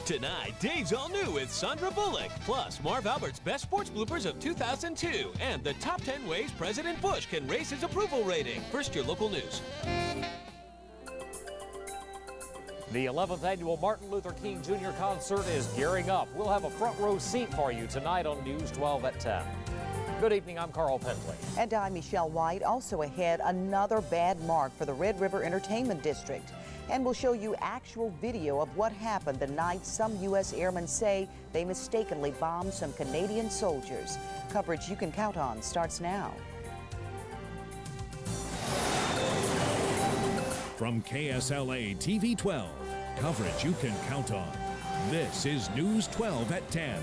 Tonight, Dave's All New with Sandra Bullock, plus Marv Albert's Best Sports Bloopers of 2002, and the top 10 ways President Bush can raise his approval rating. First, your local news. The 11th annual Martin Luther King Jr. concert is gearing up. We'll have a front row seat for you tonight on News 12 at 10. Good evening, I'm Carl Pentley. And I'm Michelle White. Also ahead, another bad mark for the Red River Entertainment District. And we'll show you actual video of what happened the night some U.S. airmen say they mistakenly bombed some Canadian soldiers. Coverage you can count on starts now. From KSLA-TV 12, coverage you can count on. This is News 12 at 10.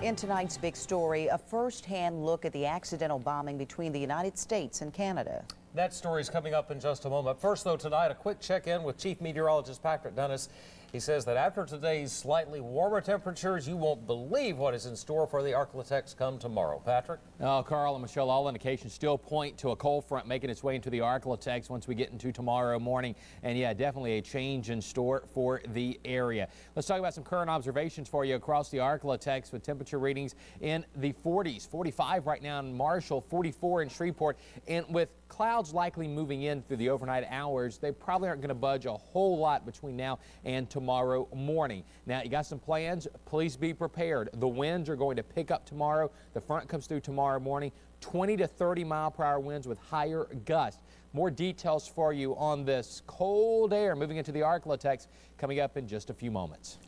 In tonight's big story, a first-hand look at the accidental bombing between the United States and Canada. That story is coming up in just a moment. First, though, tonight, a quick check-in with Chief Meteorologist Patrick Dennis. He says that after today's slightly warmer temperatures, you won't believe what is in store for the Arklatex come tomorrow. Patrick? Carl and Michelle, all indications still point to a cold front making its way into the Arklatex once we get into tomorrow morning. And yeah, definitely a change in store for the area. Let's talk about some current observations for you across the Arklatex with temperature readings in the 40s. 45 right now in Marshall, 44 in Shreveport. And with clouds likely moving in through the overnight hours, they probably aren't going to budge a whole lot between now and tomorrow morning. Now, you got some plans. Please be prepared. The winds are going to pick up tomorrow. The front comes through tomorrow morning. 20 to 30 mile-per-hour winds with higher gusts. More details for you on this cold air moving into the Arklatex coming up in just a few moments.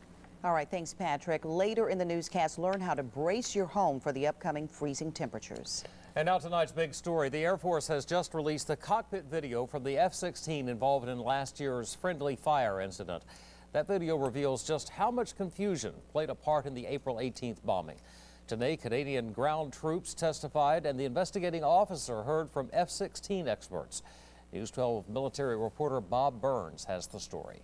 All right, thanks, Patrick. Later in the newscast, learn how to brace your home for the upcoming freezing temperatures. And now tonight's big story. The Air Force has just released the cockpit video from the F-16 involved in last year's friendly fire incident. That video reveals just how much confusion played a part in the April 18th bombing. Today, Canadian ground troops testified, and the investigating officer heard from F-16 experts. News 12 military reporter Bob Burns has the story.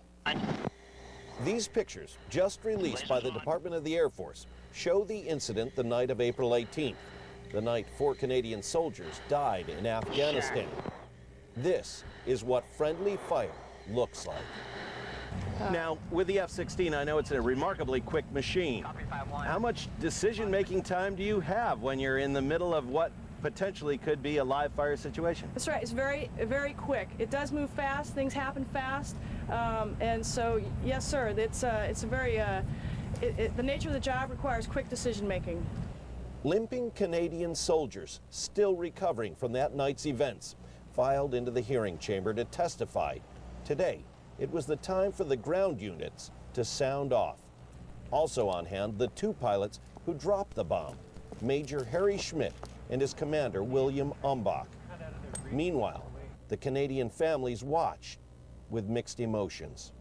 These pictures, just released by the Department of the Air Force, show the incident the night of April 18th, the night 4 Canadian soldiers died in Afghanistan. This is what friendly fire looks like. Now, with the F-16, I know it's a remarkably quick machine. How much decision-making time do you have when you're in the middle of what potentially could be a live fire situation? That's right. It's very, very quick. It does move fast. Things happen fast. And so, yes, sir, it's a very, the nature of the job requires quick decision-making. Limping Canadian soldiers, still recovering from that night's events, filed into the hearing chamber to testify. Today, it was the time for the ground units to sound off. Also on hand, the 2 pilots who dropped the bomb, Major Harry Schmidt and his commander, William Umbach. Meanwhile, the Canadian families watched with mixed emotions.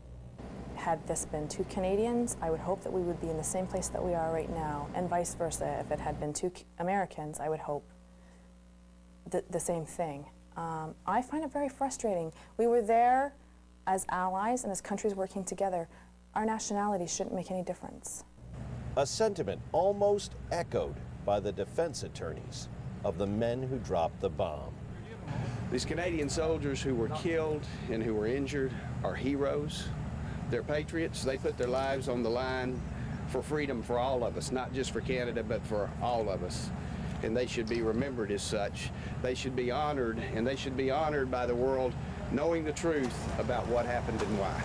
Had this been 2 Canadians, I would hope that we would be in the same place that we are right now, and vice versa. If it had been 2 Americans, I would hope the same thing. I find it very frustrating. We were there as allies and as countries working together. Our nationality shouldn't make any difference. A sentiment almost echoed by the defense attorneys of the men who dropped the bomb. These Canadian soldiers who were killed and who were injured are heroes. They're patriots. They put their lives on the line for freedom for all of us, not just for Canada, but for all of us. And they should be remembered as such. They should be honored, and they should be honored by the world knowing the truth about what happened and why.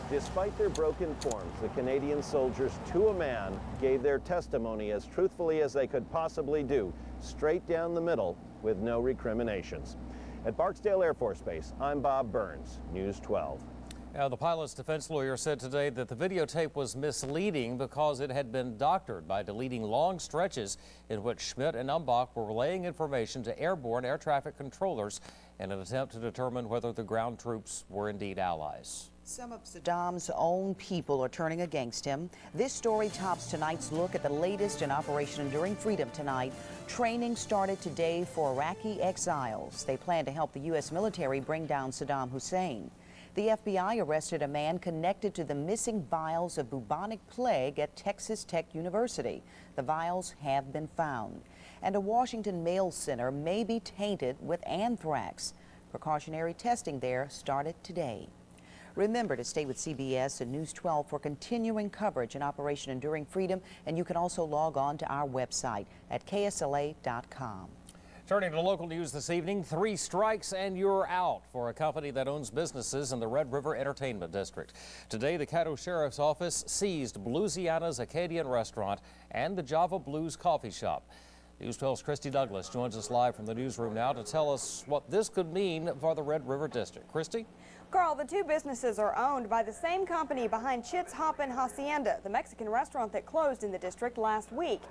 Despite their broken forms, the Canadian soldiers, to a man, gave their testimony as truthfully as they could possibly do, straight down the middle, with no recriminations. At Barksdale Air Force Base, I'm Bob Burns, News 12. Now, the pilot's defense lawyer said today that the videotape was misleading because it had been doctored by deleting long stretches in which Schmidt and Umbach were relaying information to airborne air traffic controllers in an attempt to determine whether the ground troops were indeed allies. Some of Saddam's own people are turning against him. This story tops tonight's look at the latest in Operation Enduring Freedom tonight. Training started today for Iraqi exiles. They plan to help the U.S. military bring down Saddam Hussein. The FBI arrested a man connected to the missing vials of bubonic plague at Texas Tech University. The vials have been found. And a Washington mail center may be tainted with anthrax. Precautionary testing there started today. Remember to stay with CBS and News 12 for continuing coverage in Operation Enduring Freedom, and you can also log on to our website at KSLA.com. Turning to local news this evening, 3 strikes and you're out for a company that owns businesses in the Red River Entertainment District. Today, the Caddo Sheriff's Office seized Bluesiana's Acadian Restaurant and the Java Blues Coffee Shop. News 12's Christy Douglas joins us live from the newsroom now to tell us what this could mean for the Red River District. Christy? Carl, the 2 businesses are owned by the same company behind Chit's Hoppin' Hacienda, the Mexican restaurant that closed in the district last week.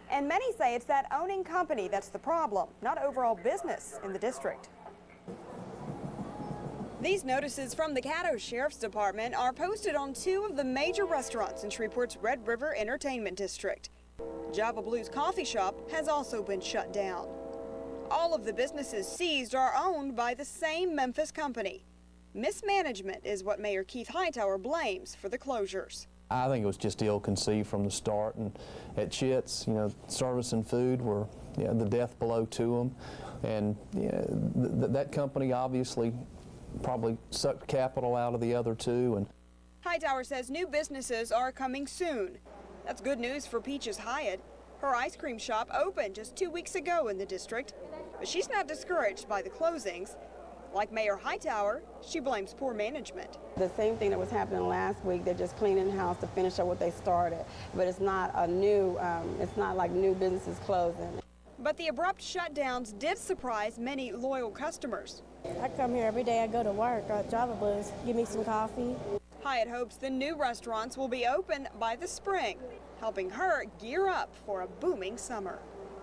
And many say it's that owning company that's the problem, not overall business in the district. These notices from the Caddo Sheriff's Department are posted on 2 of the major restaurants in Shreveport's Red River Entertainment District. Java Blues Coffee Shop has also been shut down. All of the businesses seized are owned by the same Memphis company. Mismanagement is what Mayor Keith Hightower blames for the closures. I think it was just ill-conceived from the start, and at Chit's, you know, service and food were, you know, the death blow to them, and you know, that company obviously probably sucked capital out of the other 2. And Hightower says new businesses are coming soon. That's good news for Peaches Hyatt. Her ice cream shop opened just 2 weeks ago in the district, but she's not discouraged by the closings. Like Mayor Hightower, she blames poor management. The same thing that was happening last week, they're just cleaning house to finish up what they started. But it's not a new, it's not like new businesses closing. But the abrupt shutdowns did surprise many loyal customers. I come here every day I go to work at Java Blues, give me some coffee. Hyatt hopes the new restaurants will be open by the spring, helping her gear up for a booming summer.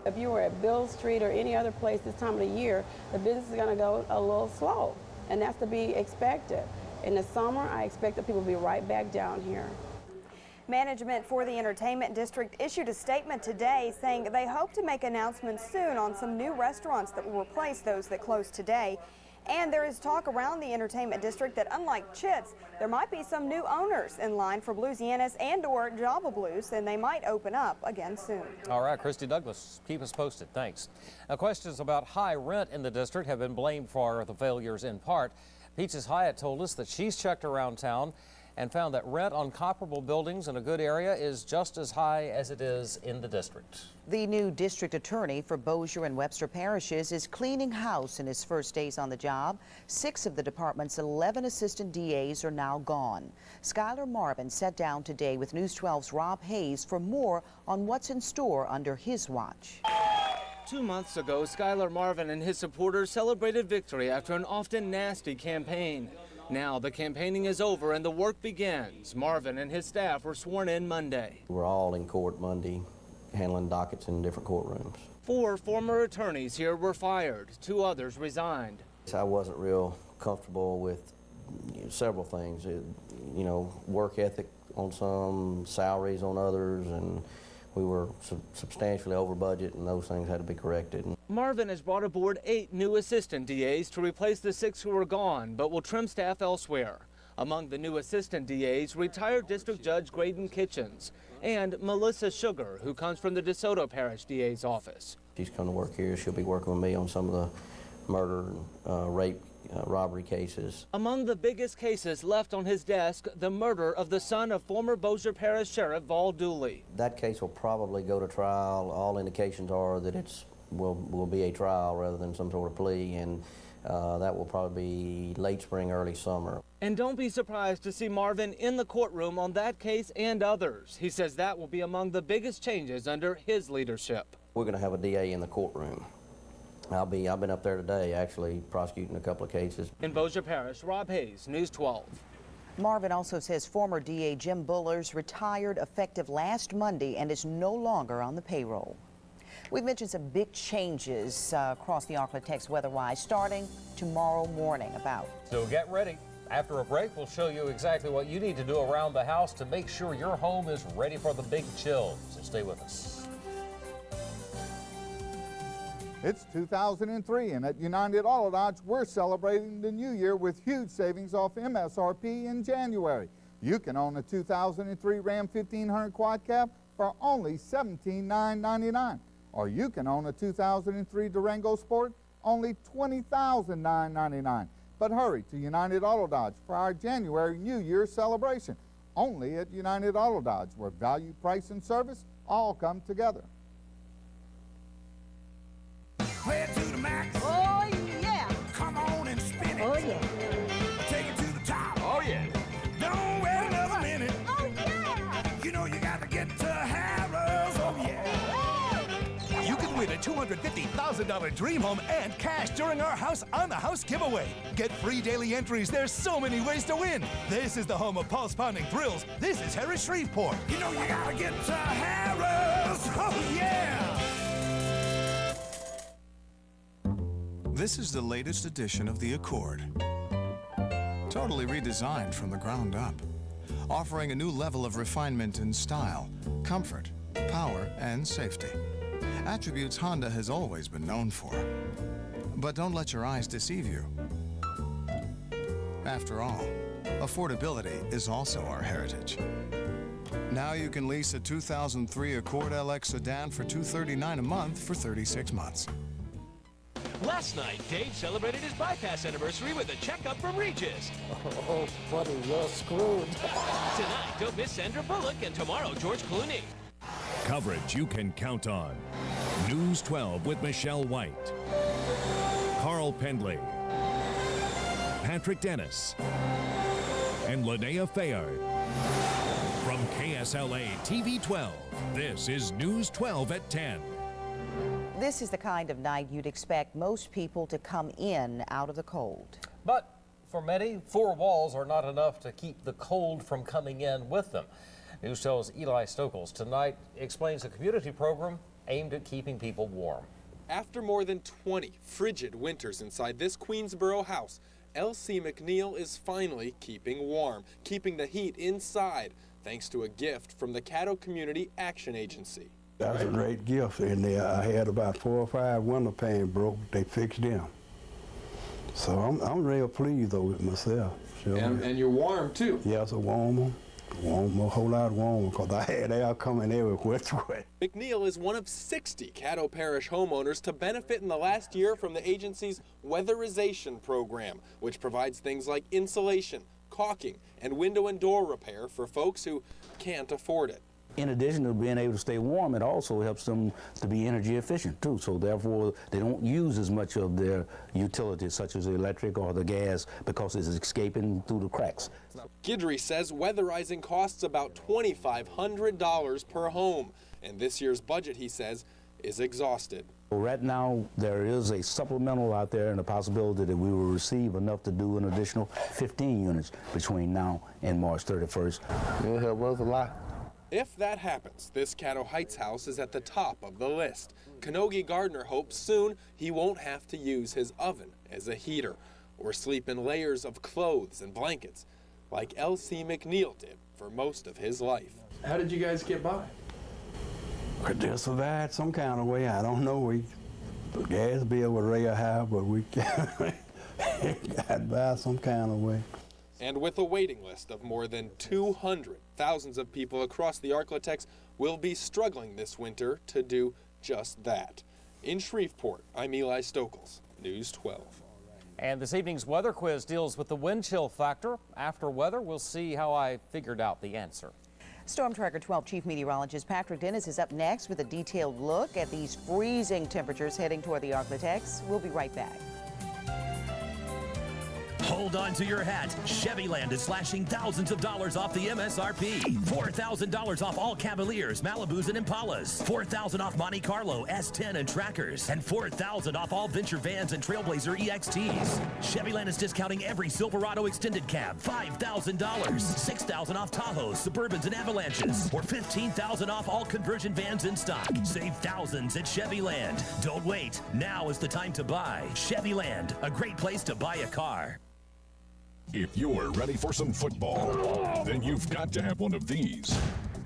If you were at Bill Street or any other place this time of the year, the business is going to go a little slow, and that's to be expected. In the summer, I expect that people will be right back down here. Management for the entertainment district issued a statement today saying they hope to make announcements soon on some new restaurants that will replace those that closed today. And there is talk around the entertainment district that unlike Chit's, there might be some new owners in line for Bluesiana's and/or Java Blues, and they might open up again soon. All right, Christy Douglas, keep us posted. Thanks. Now, questions about high rent in the district have been blamed for the failures in part. Peaches Hyatt told us that she's checked around town and found that rent on comparable buildings in a good area is just as high as it is in the district. The new district attorney for Bossier and Webster parishes is cleaning house in his first days on the job. 6 of the department's 11 assistant DAs are now gone. Skylar Marvin sat down today with News 12's Rob Hayes for more on what's in store under his watch. 2 months ago, Skylar Marvin and his supporters celebrated victory after an often nasty campaign. Now the campaigning is over and the work begins. Marvin and his staff were sworn in Monday. We're all in court Monday, handling dockets in different courtrooms. 4 former attorneys here were fired. 2 others resigned. I wasn't real comfortable with several things. Work ethic on some, salaries on others, and we were substantially over budget, and those things had to be corrected. Marvin has brought aboard 8 new assistant DAs to replace the 6 who are gone, but will trim staff elsewhere. Among the new assistant DAs, retired District Judge Graydon Kitchens and Melissa Sugar, who comes from the DeSoto Parish DA's office. She's come to work here. She'll be working with me on some of the murder, rape, robbery cases. Among the biggest cases left on his desk, the murder of the son of former Bossier Parish Sheriff Vol Dooley. That case will probably go to trial. All indications are that it will be a trial rather than some sort of plea, and that will probably be late spring, early summer. And don't be surprised to see Marvin in the courtroom on that case and others. He says that will be among the biggest changes under his leadership. We're going to have a DA in the courtroom. I've been up there today actually prosecuting a couple of cases. In Bossier Parish, Rob Hayes, News 12. Marvin also says former DA Jim Bullers retired effective last Monday and is no longer on the payroll. We've mentioned some big changes across the Arklatex weather-wise starting tomorrow morning about. So get ready. After a break, we'll show you exactly what you need to do around the house to make sure your home is ready for the big chill. So stay with us. It's 2003, and at United Auto Dodge, we're celebrating the new year with huge savings off MSRP in January. You can own a 2003 Ram 1500 Quad Cab for only $17,999. Or you can own a 2003 Durango Sport only $20,999. But hurry to United Auto Dodge for our January New Year celebration. Only at United Auto Dodge, where value, price, and service all come together. Play it to the max. Oh, yeah. Come on and spin it. Oh, yeah. Take it to the top. Oh, yeah. Don't wait another minute. Oh, yeah. You know you got to get to Harrah's. Oh, yeah. You can win a $250,000 dream home and cash during our House on the House giveaway. Get free daily entries. There's so many ways to win. This is the home of pulse-pounding thrills. This is Harris Shreveport. You know you got to get to Harrah's. Oh, yeah. This is the latest edition of the Accord. Totally redesigned from the ground up, offering a new level of refinement in style, comfort, power, and safety. Attributes Honda has always been known for. But don't let your eyes deceive you. After all, affordability is also our heritage. Now you can lease a 2003 Accord LX sedan for $239 a month for 36 months. Last night, Dave celebrated his bypass anniversary with a checkup from Regis. Oh, buddy, you're screwed. Tonight, don't miss Sandra Bullock, and tomorrow, George Clooney. Coverage you can count on. News 12 with Michelle White, Carl Pendley, Patrick Dennis, and Linnea Fayard. From KSLA-TV 12, this is News 12 at 10. This is the kind of night you'd expect most people to come in out of the cold. But for many, four walls are not enough to keep the cold from coming in with them. News 12's Eli Stokels tonight explains a community program aimed at keeping people warm. After more than 20 frigid winters inside this Queensboro house, Elsie McNeil is finally keeping warm, keeping the heat inside, thanks to a gift from the Caddo Community Action Agency. That was a great gift, and I had about 4 or 5 window panes broke. They fixed them. So I'm real pleased though with myself. Sure. And you're warm too. Yeah, it's a warm, a whole lot warmer, because I had air coming everywhere. McNeil is one of 60 Caddo Parish homeowners to benefit in the last year from the agency's weatherization program, which provides things like insulation, caulking, and window and door repair for folks who can't afford it. In addition to being able to stay warm, it also helps them to be energy efficient too. So therefore, they don't use as much of their utilities, such as the electric or the gas, because it's escaping through the cracks. Guidry says weatherizing costs about $2,500 per home. And this year's budget, he says, is exhausted. Right now, there is a supplemental out there and a possibility that we will receive enough to do an additional 15 units between now and March 31st. It'll help us a lot. If that happens, this Caddo Heights house is at the top of the list. Kanogi Gardner hopes soon he won't have to use his oven as a heater or sleep in layers of clothes and blankets like Elsie McNeil did for most of his life. How did you guys get by? We just survived some kind of way. I don't know. The gas bill was real high, but we got by some kind of way. And with a waiting list of more than 200, thousands of people across the Arklatex will be struggling this winter to do just that. In Shreveport, I'm Eli Stokels, News 12. And this evening's weather quiz deals with the wind chill factor. After weather, we'll see how I figured out the answer. Storm Tracker 12 Chief Meteorologist Patrick Dennis is up next with a detailed look at these freezing temperatures heading toward the Arklatex. We'll be right back. Hold on to your hat. Chevyland is slashing thousands of dollars off the MSRP. $4,000 off all Cavaliers, Malibus, and Impalas. $4,000 off Monte Carlo, S10, and Trackers. And $4,000 off all Venture Vans and Trailblazer EXTs. Chevyland is discounting every Silverado extended cab. $5,000. $6,000 off Tahoes, Suburbans, and Avalanches. Or $15,000 off all conversion vans in stock. Save thousands at Chevyland. Don't wait. Now is the time to buy. Chevyland, a great place to buy a car. If you're ready for some football, then you've got to have one of these.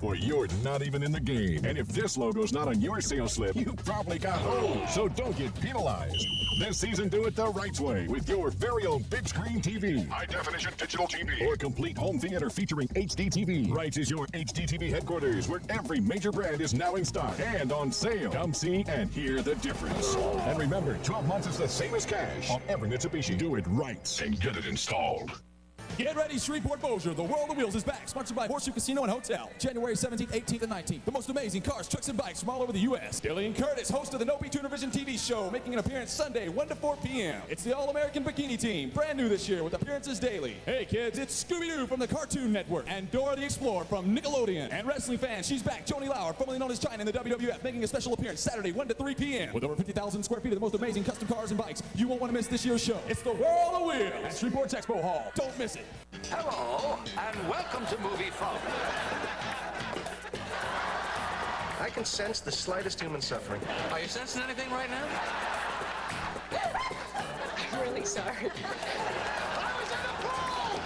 or you're not even in the game. And if this logo's not on your sales slip, you probably got hosed. So don't get penalized. This season, do it the right way with your very own big screen TV, high definition digital TV, or complete home theater featuring HD TV. Wrights is your HD TV headquarters, where every major brand is now in stock and on sale. Come see and hear the difference. And remember, 12 months is the same as cash on every Mitsubishi. Do it right and get it installed. Get ready, Shreveport Bossier. The World of Wheels is back, sponsored by Horseshoe Casino and Hotel. January 17th, 18th, and 19th. The most amazing cars, trucks, and bikes from all over the U.S. Dillian Curtis, host of the No Beat Univision TV show, making an appearance Sunday, 1 to 4 p.m. It's the All-American Bikini Team, brand new this year with appearances daily. Hey kids, it's Scooby-Doo from the Cartoon Network and Dora the Explorer from Nickelodeon. And wrestling fans, she's back. Joni Lauer, formerly known as China in the WWF, making a special appearance Saturday, 1 to 3 p.m. With over 50,000 square feet of the most amazing custom cars and bikes. You won't want to miss this year's show. It's the World of Wheels at Shreveport's Expo Hall. Don't miss it. Hello, and welcome to Movie Phone. I can sense the slightest human suffering. Are you sensing anything right now? I'm really sorry. I was in the pool!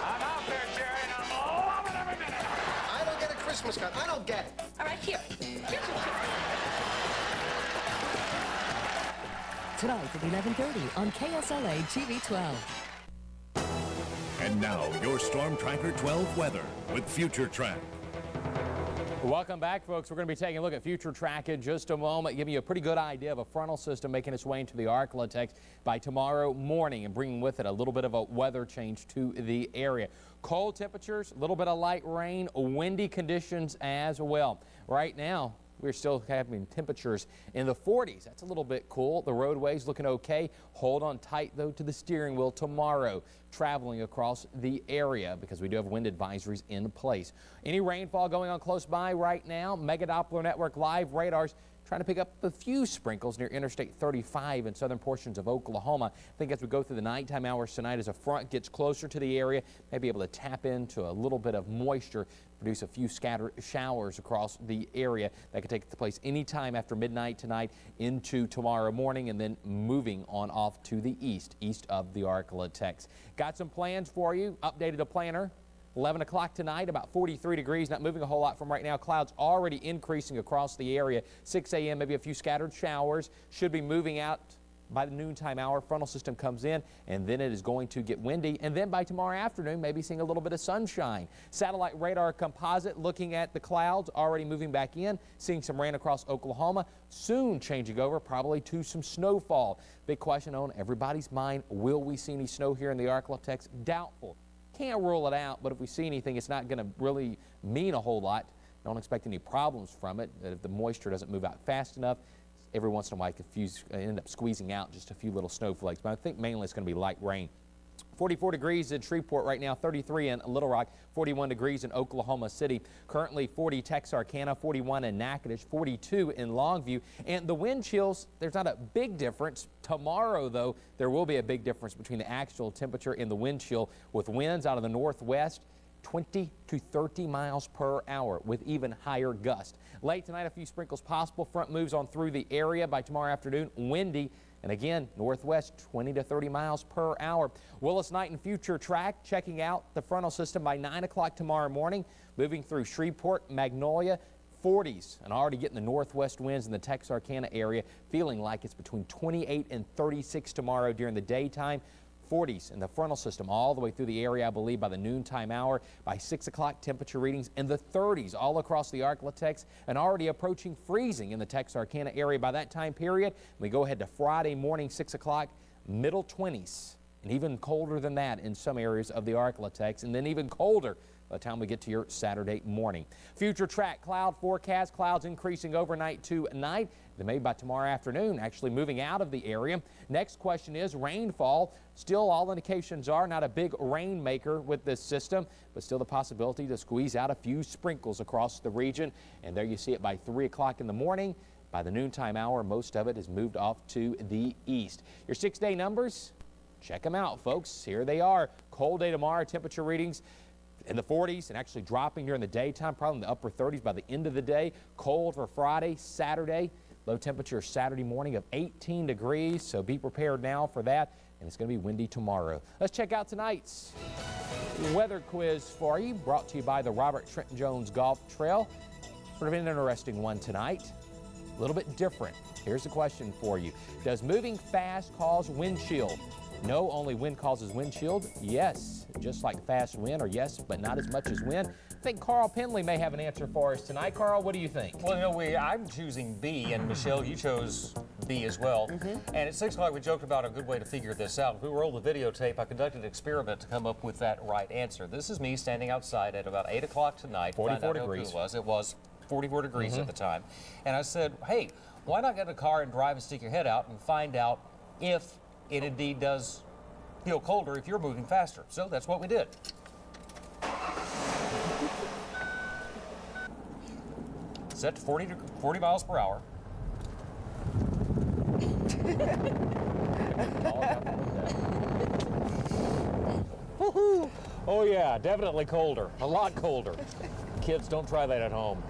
I'm out there, Jerry, and I'm loving every minute. I don't get a Christmas card. I don't get it. All right, here. Tonight at 11:30 on KSLA-TV 12. And now, your Storm Tracker 12 weather with Future Track. Welcome back, folks. We're going to be taking a look at Future Track in just a moment, giving you a pretty good idea of a frontal system making its way into the Arklatex by tomorrow morning and bringing with it a little bit of a weather change to the area. Cold temperatures, a little bit of light rain, windy conditions as well. Right now, we're still having temperatures in the 40s. That's a little bit cool. The roadway's looking okay. Hold on tight, though, to the steering wheel tomorrow, traveling across the area because we do have wind advisories in place. Any rainfall going on close by right now? Mega Doppler Network live radars trying to pick up a few sprinkles near Interstate 35 in southern portions of Oklahoma. I think as we go through the nighttime hours tonight, as a front gets closer to the area, may be able to tap into a little bit of moisture, produce a few scattered showers across the area that could take place anytime after midnight tonight into tomorrow morning, and then moving on off to the east of the Arklatex. Got some plans for you. Updated the planner. 11 o'clock tonight, about 43 degrees, not moving a whole lot from right now. Clouds already increasing across the area. 6 a.m., maybe a few scattered showers. Should be moving out by the noontime hour. Frontal system comes in, and then it is going to get windy. And then by tomorrow afternoon, maybe seeing a little bit of sunshine. Satellite radar composite looking at the clouds, already moving back in, seeing some rain across Oklahoma. Soon changing over probably to some snowfall. Big question on everybody's mind, will we see any snow here in the Arklatex? Doubtful. Can't rule it out, but if we see anything, it's not going to really mean a whole lot. Don't expect any problems from it. If the moisture doesn't move out fast enough, every once in a while, it could end up squeezing out just a few little snowflakes. But I think mainly it's going to be light rain. 44 degrees in Shreveport right now, 33 in Little Rock, 41 degrees in Oklahoma City. Currently 40 Texarkana, 41 in Natchitoches, 42 in Longview. And the wind chills, there's not a big difference. Tomorrow, though, there will be a big difference between the actual temperature and the wind chill, with winds out of the northwest 20 to 30 miles per hour with even higher gusts. Late tonight, a few sprinkles possible. Front moves on through the area by tomorrow afternoon. Windy. And again, northwest 20 to 30 miles per hour. Willis Knight and Future Track checking out the frontal system by 9 o'clock tomorrow morning. Moving through Shreveport, Magnolia, 40s, and already getting the northwest winds in the Texarkana area. Feeling like it's between 28 and 36 tomorrow during the daytime. 40s in the frontal system all the way through the area, I believe, by the noontime hour. By 6 o'clock, temperature readings in the 30s all across the Arklatex, and already approaching freezing in the Texarkana area by that time period. We go ahead to Friday morning, 6 o'clock, middle 20s, and even colder than that in some areas of the Arklatex, and then even colder by the time we get to your Saturday morning. Future Track cloud forecast, clouds increasing overnight tonight. Then maybe by tomorrow afternoon, actually moving out of the area. Next question is rainfall. Still, all indications are not a big rainmaker with this system, but still the possibility to squeeze out a few sprinkles across the region. And there you see it by 3 o'clock in the morning. By the noontime hour, most of it has moved off to the east. Your 6-day numbers, check them out, folks. Here they are. Cold day tomorrow, temperature readings in the 40s and actually dropping during the daytime, probably in the upper 30s by the end of the day. Cold for Friday, Saturday. Low temperature Saturday morning of 18 degrees, so be prepared now for that. And it's going to be windy tomorrow. Let's check out tonight's weather quiz for you, brought to you by the Robert Trenton Jones Golf Trail. Sort of an interesting one tonight, a little bit different. Here's the question for you. Does moving fast cause wind chill? No, only wind causes wind chill. Yes, just like fast wind, or yes, but not as much as wind. I think Carl Penley may have an answer for us tonight. Carl, what do you think? Well, no, I'm choosing B, and Michelle, you chose B as well. And at 6 o'clock, we joked about a good way to figure this out. If we roll the videotape, I conducted an experiment to come up with that right answer. This is me standing outside at about 8 o'clock tonight. 44 degrees. It was 44 degrees at the time. And I said, hey, why not get in a car and drive and stick your head out and find out if it indeed does feel colder if you're moving faster. So that's what we did. Set to 40 miles per hour. Woohoo! Oh yeah, definitely colder. A lot colder. Kids, don't try that at home.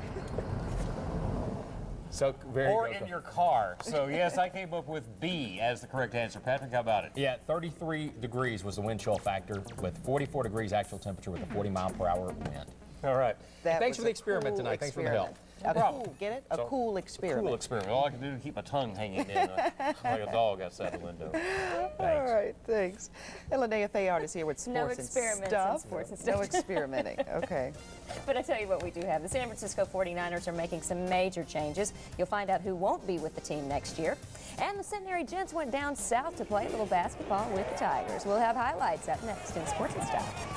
So or in your car. So yes, I came up with B as the correct answer. Patrick, how about it? Yeah, 33 degrees was the wind chill factor, with 44 degrees actual temperature with a 40 mile per hour wind. All right. Thanks for the experiment tonight. Thanks for the help. Get it? A cool experiment. Cool experiment. All I can do is keep my tongue hanging in like a dog outside the window. Thanks. All right, thanks. And Linnea Fayard is here with sports no experiments and stuff. in sports and stuff. No experimenting. Okay. But I tell you what we do have. The San Francisco 49ers are making some major changes. You'll find out who won't be with the team next year. And the Centenary Gents went down south to play a little basketball with the Tigers. We'll have highlights up next in Sports and Stuff.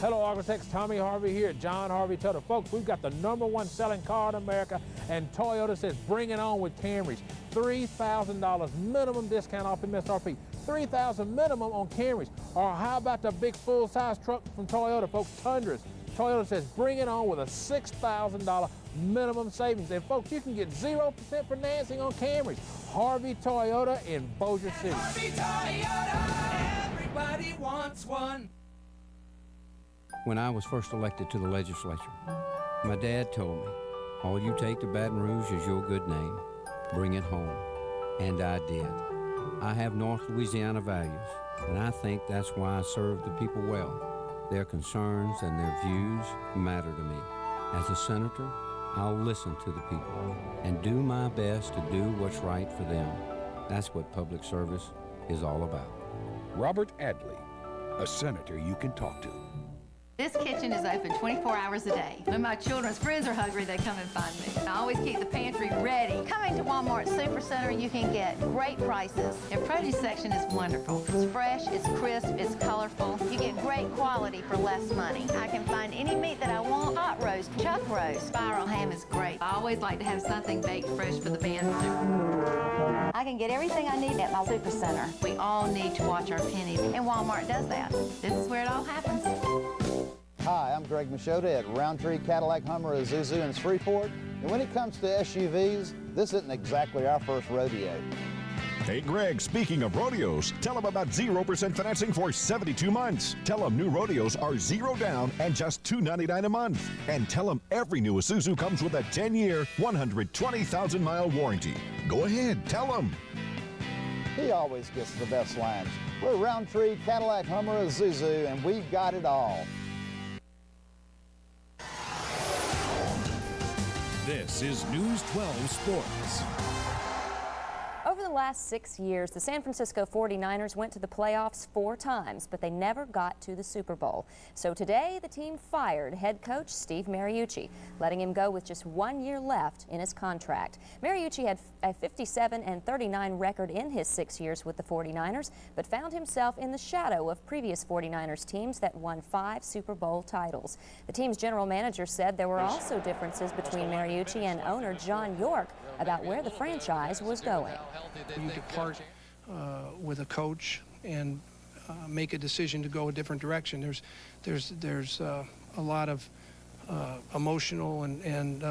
Hello, Architects. Tommy Harvey here at John Harvey Toyota. Folks, we've got the #1 selling car in America, and Toyota says bring it on with Camrys. $3,000 minimum discount off MSRP. $3,000 minimum on Camrys. Or how about the big full-size truck from Toyota, folks, Tundras. Toyota says bring it on with a $6,000 minimum savings. And folks, you can get 0% financing on Camrys. Harvey Toyota in Bossier City. Harvey Toyota, everybody wants one. When I was first elected to the legislature, my dad told me, all you take to Baton Rouge is your good name. Bring it home. And I did. I have North Louisiana values, and I think that's why I serve the people well. Their concerns and their views matter to me. As a senator, I'll listen to the people and do my best to do what's right for them. That's what public service is all about. Robert Adley, a senator you can talk to. This kitchen is open 24 hours a day. When my children's friends are hungry, they come and find me. I always keep the pantry ready. Coming to Walmart Supercenter, you can get great prices. Their produce section is wonderful. It's fresh, it's crisp, it's colorful. You get great quality for less money. I can find any meat that I want. Hot roast, chuck roast. Spiral ham is great. I always like to have something baked fresh for the band. I can get everything I need at my Supercenter. We all need to watch our pennies, and Walmart does that. This is where it all happens. Hi, I'm Greg Machota at Roundtree Cadillac Hummer Isuzu in Shreveport. And when it comes to SUVs, this isn't exactly our first rodeo. Hey Greg, speaking of rodeos, tell them about 0% financing for 72 months. Tell them new rodeos are 0 down and just $299 a month. And tell them every new Isuzu comes with a 10-year, 120,000-mile warranty. Go ahead, tell them. He always gets the best lines. We're Roundtree Cadillac Hummer Isuzu, and we've got it all. This is News 12 Sports. Over the last 6 years, the San Francisco 49ers went to the playoffs 4 times, but they never got to the Super Bowl. So today, the team fired head coach Steve Mariucci, letting him go with just 1 year left in his contract. Mariucci had a 57-39 record in his 6 years with the 49ers, but found himself in the shadow of previous 49ers teams that won 5 Super Bowl titles. The team's general manager said there were also differences between Mariucci and owner John York about where the franchise was going. You depart with a coach and make a decision to go a different direction. There's a lot of emotional and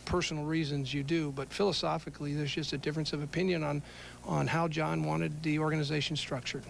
personal reasons, you do. But philosophically, there's just a difference of opinion on how John wanted the organization structured.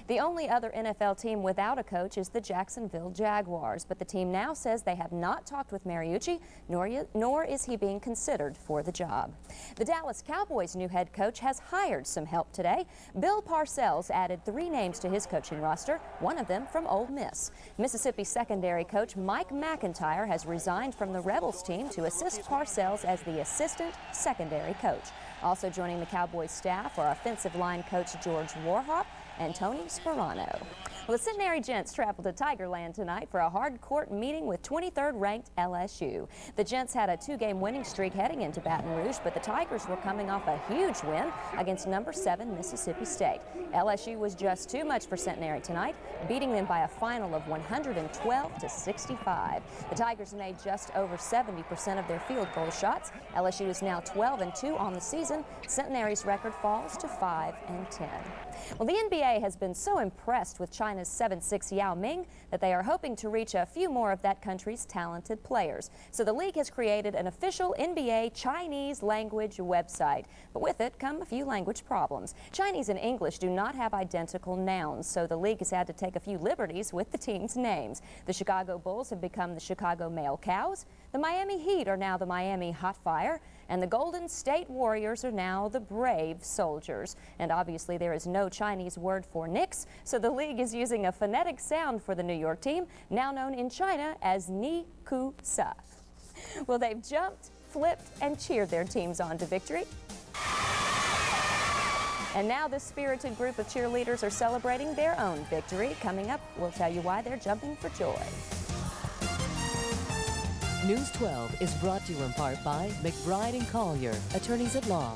The only other NFL team without a coach is the Jacksonville Jaguars, but the team now says they have not talked with Mariucci, nor is he being considered for the job. The Dallas Cowboys' new head coach has hired some help today. Bill Parcells added 3 names to his coaching roster, one of them from Ole Miss. Mississippi secondary coach Mike McIntyre has resigned from the Rebels team to assist Parcells as the assistant secondary coach. Also joining the Cowboys staff are offensive line coach George Warhop and Tony Sperano. Well, the Centenary Gents traveled to Tigerland tonight for a hard-court meeting with 23rd-ranked LSU. The Gents had a 2-game winning streak heading into Baton Rouge, but the Tigers were coming off a huge win against number 7 Mississippi State. LSU was just too much for Centenary tonight, beating them by a final of 112-65. The Tigers made just over 70% of their field goal shots. LSU is now 12-2 on the season. Centenary's record falls to 5-10. Well, the NBA has been so impressed with China's 7'6" Yao Ming that they are hoping to reach a few more of that country's talented players. So the league has created an official NBA Chinese language website. But with it come a few language problems. Chinese and English do not have identical nouns, so the league has had to take a few liberties with the teams' names. The Chicago Bulls have become the Chicago Male Cows. The Miami Heat are now the Miami Hot Fire, and the Golden State Warriors are now the Brave Soldiers. And obviously there is no Chinese word for Knicks, so the league is using a phonetic sound for the New York team, now known in China as Ni Ku Sa. Well, they've jumped, flipped, and cheered their teams on to victory. And now this spirited group of cheerleaders are celebrating their own victory. Coming up, we'll tell you why they're jumping for joy. News 12 is brought to you in part by McBride & Collier, attorneys at law.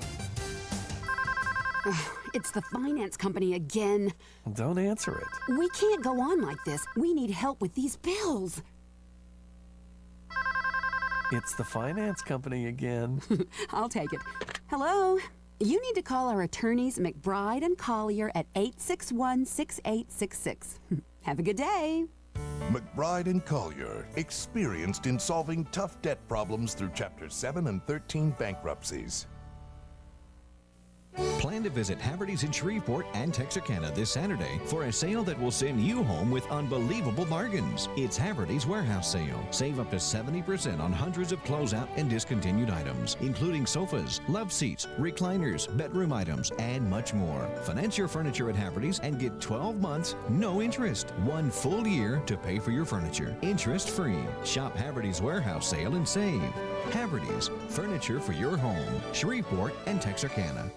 It's the finance company again. Don't answer it. We can't go on like this. We need help with these bills. It's the finance company again. I'll take it. Hello? You need to call our attorneys McBride & Collier at 861-6866. Have a good day. McBride & Collier, experienced in solving tough debt problems through Chapter 7 and 13 bankruptcies. Plan to visit Haverty's in Shreveport and Texarkana this Saturday for a sale that will send you home with unbelievable bargains. It's Haverty's Warehouse Sale. Save up to 70% on hundreds of closeout and discontinued items, including sofas, love seats, recliners, bedroom items, and much more. Finance your furniture at Haverty's and get 12 months, no interest. 1 full year to pay for your furniture. Interest-free. Shop Haverty's Warehouse Sale and save. Haverty's, furniture for your home. Shreveport and Texarkana.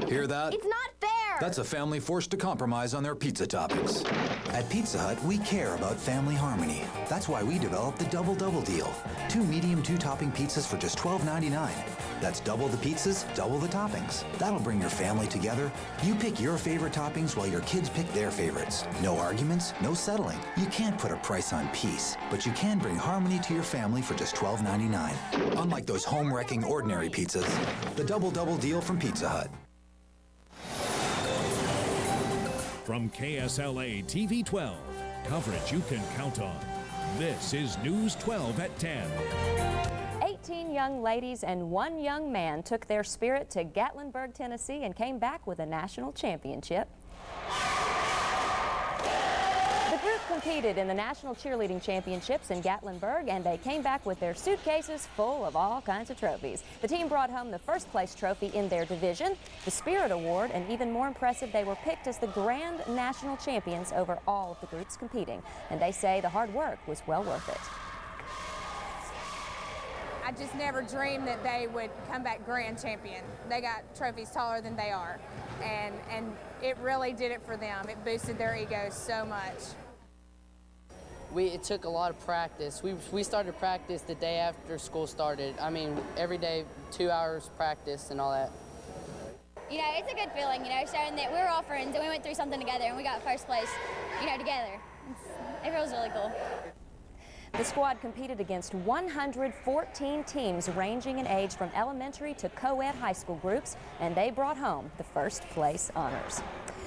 Hear that? It's not fair! That's a family forced to compromise on their pizza toppings. At Pizza Hut, we care about family harmony. That's why we developed the Double Double Deal. 2 medium 2-topping pizzas for just $12.99. That's double the pizzas, double the toppings. That'll bring your family together. You pick your favorite toppings while your kids pick their favorites. No arguments, no settling. You can't put a price on peace, but you can bring harmony to your family for just $12.99. Unlike those home-wrecking ordinary pizzas, the Double Double Deal from Pizza Hut. From KSLA-TV 12, coverage you can count on. This is News 12 at 10. 18 young ladies and 1 young man took their spirit to Gatlinburg, Tennessee and came back with a national championship. The group competed in the National Cheerleading Championships in Gatlinburg, and they came back with their suitcases full of all kinds of trophies. The team brought home the first place trophy in their division, the Spirit Award, and even more impressive, they were picked as the grand national champions over all of the groups competing. And they say the hard work was well worth it. I just never dreamed that they would come back grand champion. They got trophies taller than they are, and it really did it for them. It boosted their egos so much. It took a lot of practice. We started practice the day after school started. I mean, every day, 2 hours practice and all that. You know, it's a good feeling, you know, showing that we're all friends and we went through something together and we got first place, you know, together. It feels really cool. The squad competed against 114 teams ranging in age from elementary to co-ed high school groups, and they brought home the first place honors.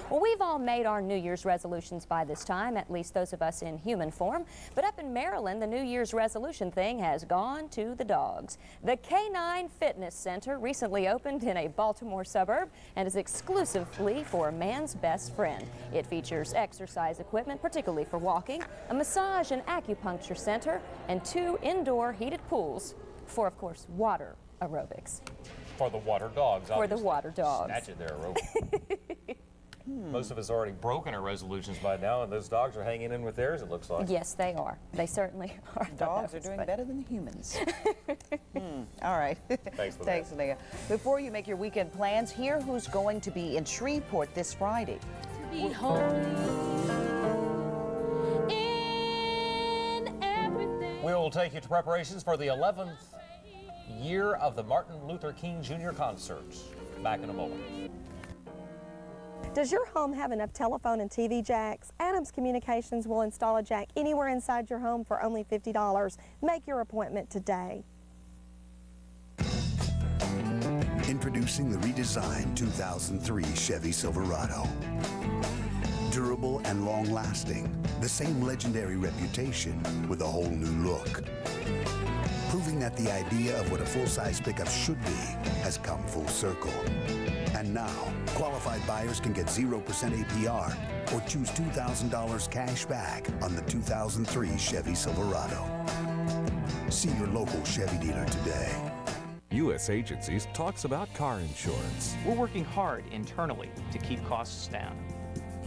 Well, we've all made our New Year's resolutions by this time, at least those of us in human form. But up in Maryland, the New Year's resolution thing has gone to the dogs. The K9 Fitness Center recently opened in a Baltimore suburb and is exclusively for man's best friend. It features exercise equipment, particularly for walking, a massage and acupuncture center, and 2 indoor heated pools for, of course, water aerobics. For the water dogs, For the water dogs. Snatch it there, aerobic. Most of us already broken our resolutions by now, and those dogs are hanging in with theirs, it looks like. Yes, they are. They certainly are. Dogs are doing better than the humans. All right. Thanks for Thanks, Leah. Before you make your weekend plans, hear who's going to be in Shreveport this Friday. To be holy in everything. We'll take you to preparations for the 11th year of the Martin Luther King Jr. concerts. Back in a moment. Does your home have enough telephone and TV jacks? Adams Communications will install a jack anywhere inside your home for only $50. Make your appointment today. Introducing the redesigned 2003 Chevy Silverado. Durable and long-lasting, the same legendary reputation with a whole new look. Proving that the idea of what a full-size pickup should be has come full circle. And now, qualified buyers can get 0% APR or choose $2,000 cash back on the 2003 Chevy Silverado. See your local Chevy dealer today. U.S. Agencies talks about car insurance. We're working hard internally to keep costs down.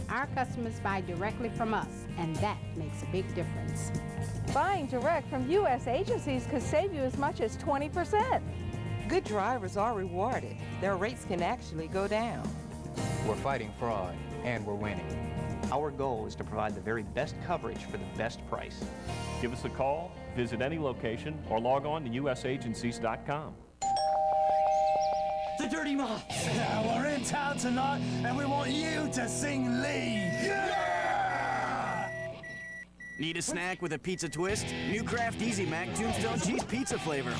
Our customers buy directly from us, and that makes a big difference. Buying direct from U.S. agencies could save you as much as 20%. Good drivers are rewarded. Their rates can actually go down. We're fighting fraud, and we're winning. Our goal is to provide the very best coverage for the best price. Give us a call, visit any location, or log on to usagencies.com. The Dirty Mops. We're in town tonight, and we want you to sing lead. Yeah! Need a snack with a pizza twist? New Kraft Easy Mac Tombstone Cheese Pizza flavor.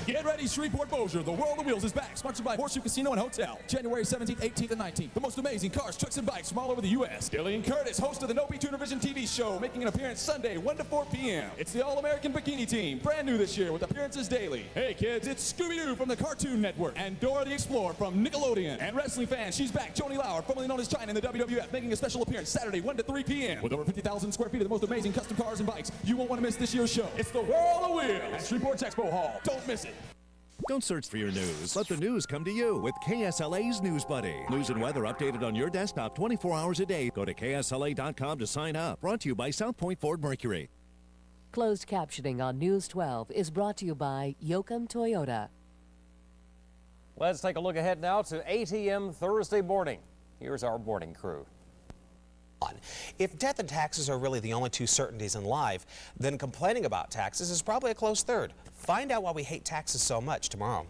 Get ready, Shreveport Bossier. The World of Wheels is back, sponsored by Horseshoe Casino and Hotel. January 17th, 18th, and 19th. The most amazing cars, trucks, and bikes from all over the U.S. Dillian Curtis, host of the No Beat Tuner Vision TV show, making an appearance Sunday, 1 to 4 p.m. It's the All-American Bikini Team, brand new this year with appearances daily. Hey, kids, it's Scooby-Doo from the Cartoon Network and Dora the Explorer from Nickelodeon. And wrestling fans, she's back, Joni Lauer, formerly known as China in the WWF, making a special appearance Saturday, 1 to 3 p.m. With over 50,000 square feet of the most amazing custom cars and bikes. You won't want to miss this year's show. It's the World of Wheels at Shreveport's Expo Hall. Don't miss it. Don't search for your news. Let the news come to you with KSLA's News Buddy. News and weather updated on your desktop 24 hours a day. Go to KSLA.com to sign up. Brought to you by South Point Ford Mercury. Closed captioning on News 12 is brought to you by Yoakum Toyota. Let's take a look ahead now to ATM Thursday morning. Here's our morning crew. If death and taxes are really the only two certainties in life, then complaining about taxes is probably a close third. Find out why we hate taxes so much tomorrow.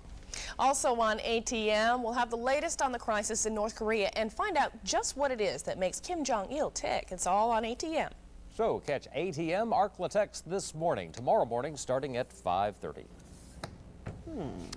Also on ATM, we'll have the latest on the crisis in North Korea and find out just what it is that makes Kim Jong-il tick. It's all on ATM. So catch ATM Arklatex this morning, tomorrow morning, starting at 5:30.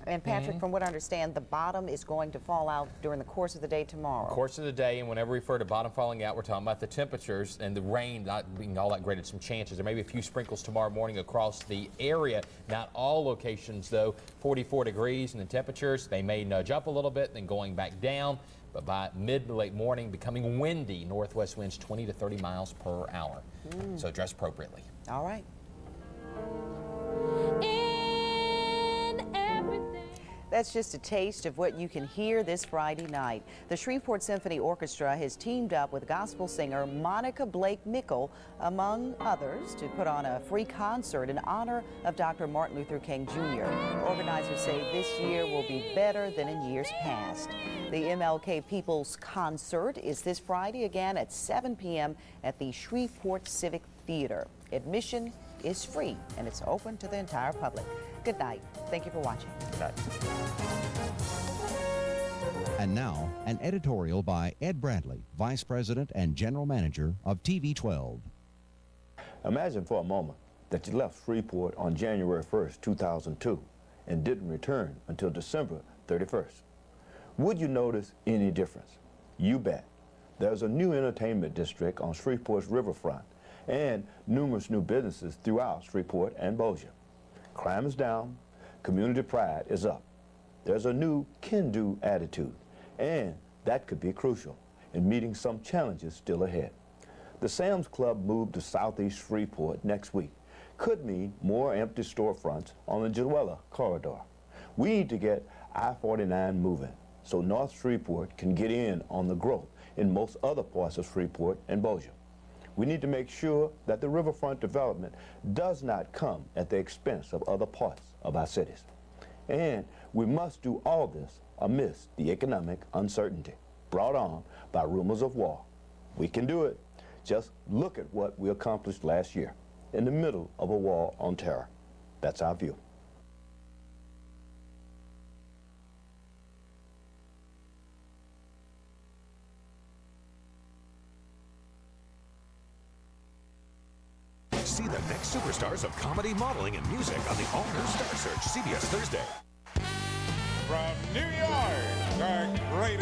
And Patrick, from what I understand, the bottom is going to fall out during the course of the day tomorrow. Course of the day, and whenever we refer to bottom falling out, we're talking about the temperatures and the rain not being all that great. Some chances. There may be a few sprinkles tomorrow morning across the area. Not all locations, though. 44 degrees, and the temperatures, they may nudge up a little bit, then going back down. But by mid to late morning, becoming windy. Northwest winds 20 to 30 miles per hour. So dress appropriately. All right. That's just a taste of what you can hear this Friday night. The Shreveport Symphony Orchestra has teamed up with gospel singer Monica Blake Mickle, among others, to put on a free concert in honor of Dr. Martin Luther King Jr. Organizers say this year will be better than in years past. The MLK People's Concert is this Friday again at 7 p.m. at the Shreveport Civic Theater. Admission is free and it's open to the entire public. Good night. Thank you for watching. Good night. And now, an editorial by Ed Bradley, Vice President and General Manager of TV 12. Imagine for a moment that you left Shreveport on January 1st, 2002, and didn't return until December 31st. Would you notice any difference? You bet. There's a new entertainment district on Shreveport's riverfront and numerous new businesses throughout Shreveport and Bossier. Crime is down, community pride is up. There's a new can-do attitude, and that could be crucial in meeting some challenges still ahead. The Sam's Club move to Southeast Shreveport next week could mean more empty storefronts on the Jewella corridor. We need to get I-49 moving so North Shreveport can get in on the growth in most other parts of Shreveport and Bossier. We need to make sure that the riverfront development does not come at the expense of other parts of our cities. And we must do all this amidst the economic uncertainty brought on by rumors of war. We can do it. Just look at what we accomplished last year in the middle of a war on terror. That's our view. See the next superstars of comedy, modeling, and music on the all-new Star Search, CBS Thursday. From New York, the great